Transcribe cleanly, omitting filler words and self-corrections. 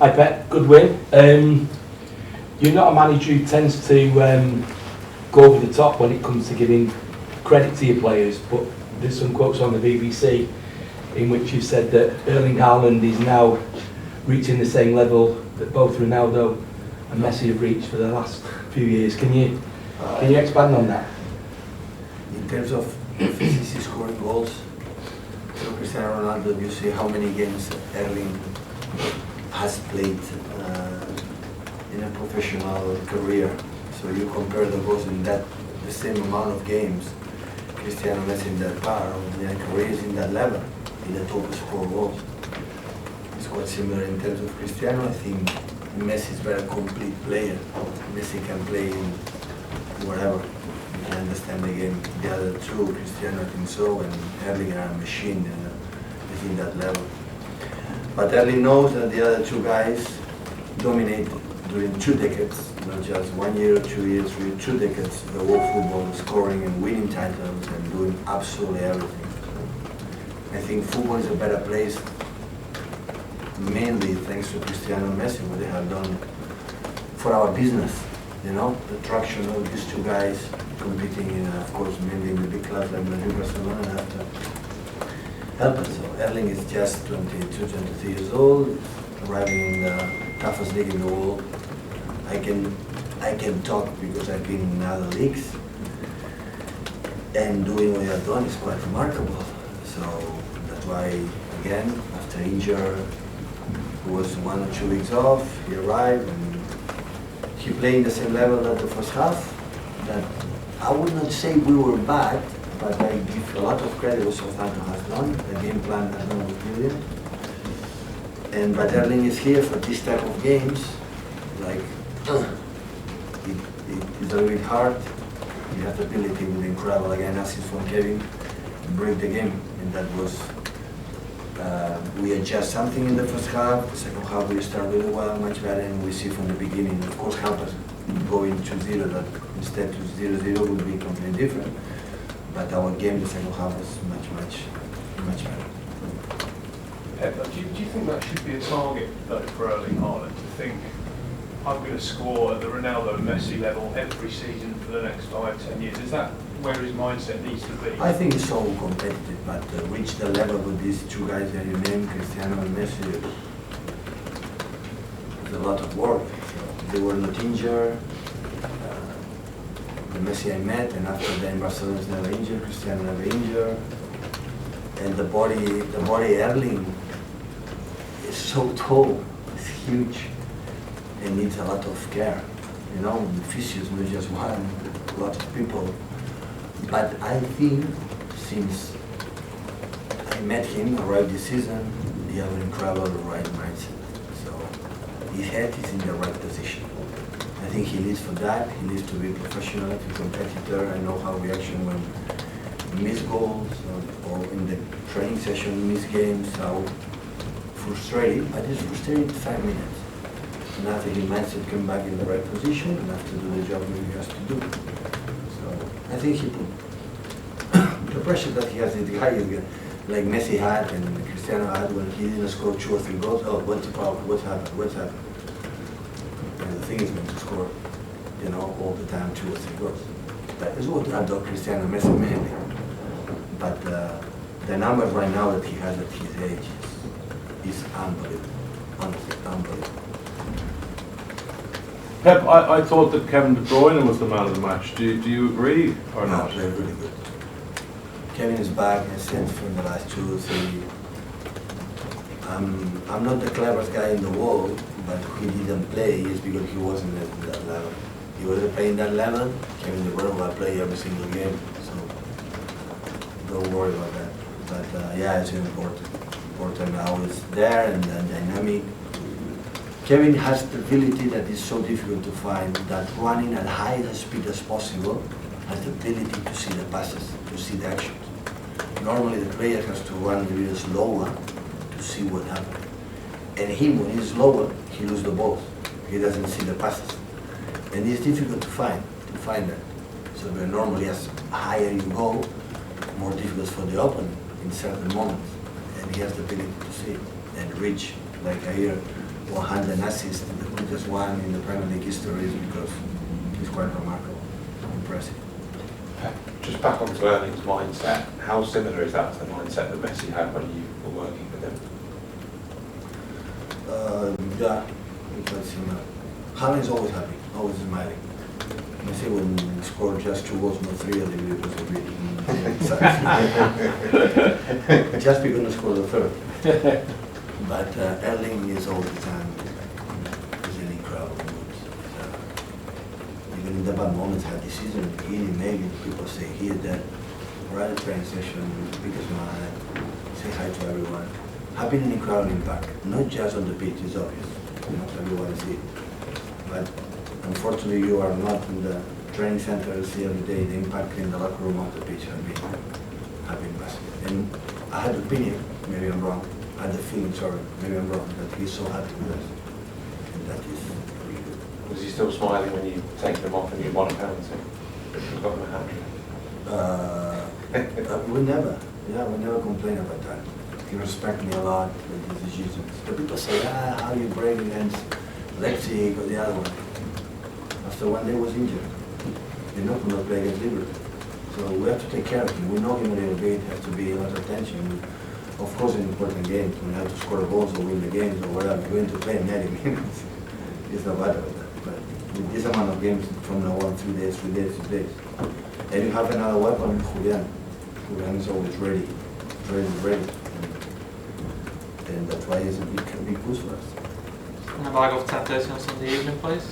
Hi Pep, good win. You're not a manager who tends to go over the top when it comes to giving credit to your players, but there's some quotes on the BBC in which you said that Erling Haaland is now reaching the same level that both Ronaldo and Messi have reached for the last few years. Can you expand on that? In terms of efficiency scoring goals, so Cristiano Ronaldo, you see how many games Erling has played in a professional career. So you compare the goals in the same amount of games. Cristiano Messi in that part of their careers in that level, in the top score goals. It's quite similar in terms of Cristiano. I think Messi is a very complete player. Messi can play in wherever. He can understand the game. The other two, Cristiano I think so, and Erling are a machine within that level. But Erling knows that the other two guys dominate during 2 decades, not just 1 year, 2 years, really 2 decades, the world football, scoring and winning titles and doing absolutely everything. I think football is a better place, mainly thanks to Cristiano and Messi, what they have done for our business. You know, the traction of these two guys competing in, of course, mainly in the big clubs like Madrid, Barcelona, have to help us. So Erling is just 22, 23 years old, arriving in the toughest league in the world. I can talk because I've been in other leagues, and doing what he has done is quite remarkable. So that's why, again, after injury, he was 1 or 2 weeks off, he arrived and he played in the same level as the first half. That I would not say we were bad, but I give a lot of credit what Southampton has done. The game plan has done was brilliant. But Erling is here for this type of games. Like, it's a little bit hard. You have the ability with incredible, again, assist from Kevin, to break the game. And that was, we adjust something in the first half. The second half we start really well, much better, and we see from the beginning, of course, help us going 2-0, that instead to 0-0 would be completely different. But our game, the second half, was much better. Do you think that should be a target, though, for Erling Haaland, to think, I'm going to score at the Ronaldo and Messi level every season for the next 5-10 years? Is that where his mindset needs to be? I think it's so competitive, but reach the level with these two guys that you named, Cristiano and Messi, it's a lot of work. So they were not injured. The Messi I met, and after that Barcelona is never injured, Cristiano never injured. And the body Erling is so tall, it's huge, and needs a lot of care. You know, the physios, not just one, a lot of people. But I think since I met him, arrived this season, he has an incredible right mindset. So his head is in the right position. I think he lives for that. He lives to be a professional, to be a competitor. I know how reaction when miss goals or in the training session miss games, how frustrated, but it's frustrated 5 minutes. And after his mindset come back in the right position and have to do the job he has to do. So I think he put the pressure that he has is higher, like Messi had and Cristiano had when he didn't score 2 or 3 goals. Oh, what's the problem? What's happened? And the thing is going to score, you know, all the time 2 or 3 goals. That is what Ronaldo, Cristiano, Messi mainly. But the numbers right now that he has at his age is unbelievable. Honestly, unbelievable. Pep, I thought that Kevin De Bruyne was the man of the match. Do you agree or No, not? played really good. Kevin is back and said from the last 2 or 3. I'm not the cleverest guy in the world, but he didn't play is because he wasn't at that level. He wasn't playing that level. Kevin De Bruyne will play every single game, so don't worry about that. But yeah, it's important. Important now is there and dynamic. Kevin has the ability that is so difficult to find, that running at high speed as possible has the ability to see the passes, to see the actions. Normally the player has to run a little slower to see what happens. And him, when he's slower, he loses the balls. He doesn't see the passes. And it's difficult to find that. So normally as higher you go, more difficult for the opponent in certain moments. And he has the ability to see and reach, like I hear 100 assists, the quickest one in the Premier League history, is because he's quite remarkable, impressive. Just back onto Erling's mindset, how similar is that to the mindset that Messi had when you were working with him? Yeah, quite similar. Haaland is always happy, always smiling. Messi when he scored just 2 goals, not 3, and it was a bit just because he scored the third. But Erling is all the time, he's an incredible mood. Even in the bad moments, had this season, at the beginning, maybe people say here, that, right at training session, biggest smile, say hi to everyone. Having an incredible impact, not just on the pitch, it's obvious, not everyone sees it. But unfortunately, you are not in the training center, see every day the impact in the locker room of the pitch have been massive. And I had the opinion, maybe I'm wrong, I had the feeling, sorry, maybe I'm wrong, that he's so happy with us. And that is really good. Was he still smiling when you take them off and you won a penalty? You got him a hat-trick? We never complain about that. He respects me a lot with his decisions. The people say, how you break against Leipzig or the other one. After one day was injured. They could not play against Liverpool. So we have to take care of him. We know him a little bit, have to be a lot of attention. Of course in important games, when you have to score goals or win the games or whatever, you're going to play 90 minutes. It's not bad about that. But with this amount of games from now on, 3 days, 3 days, 3 days. And you have another weapon, Julian. Julian is always ready. Ready. And that's why he's a big boost for us. Can I bag off 10:30 on Sunday evening, please?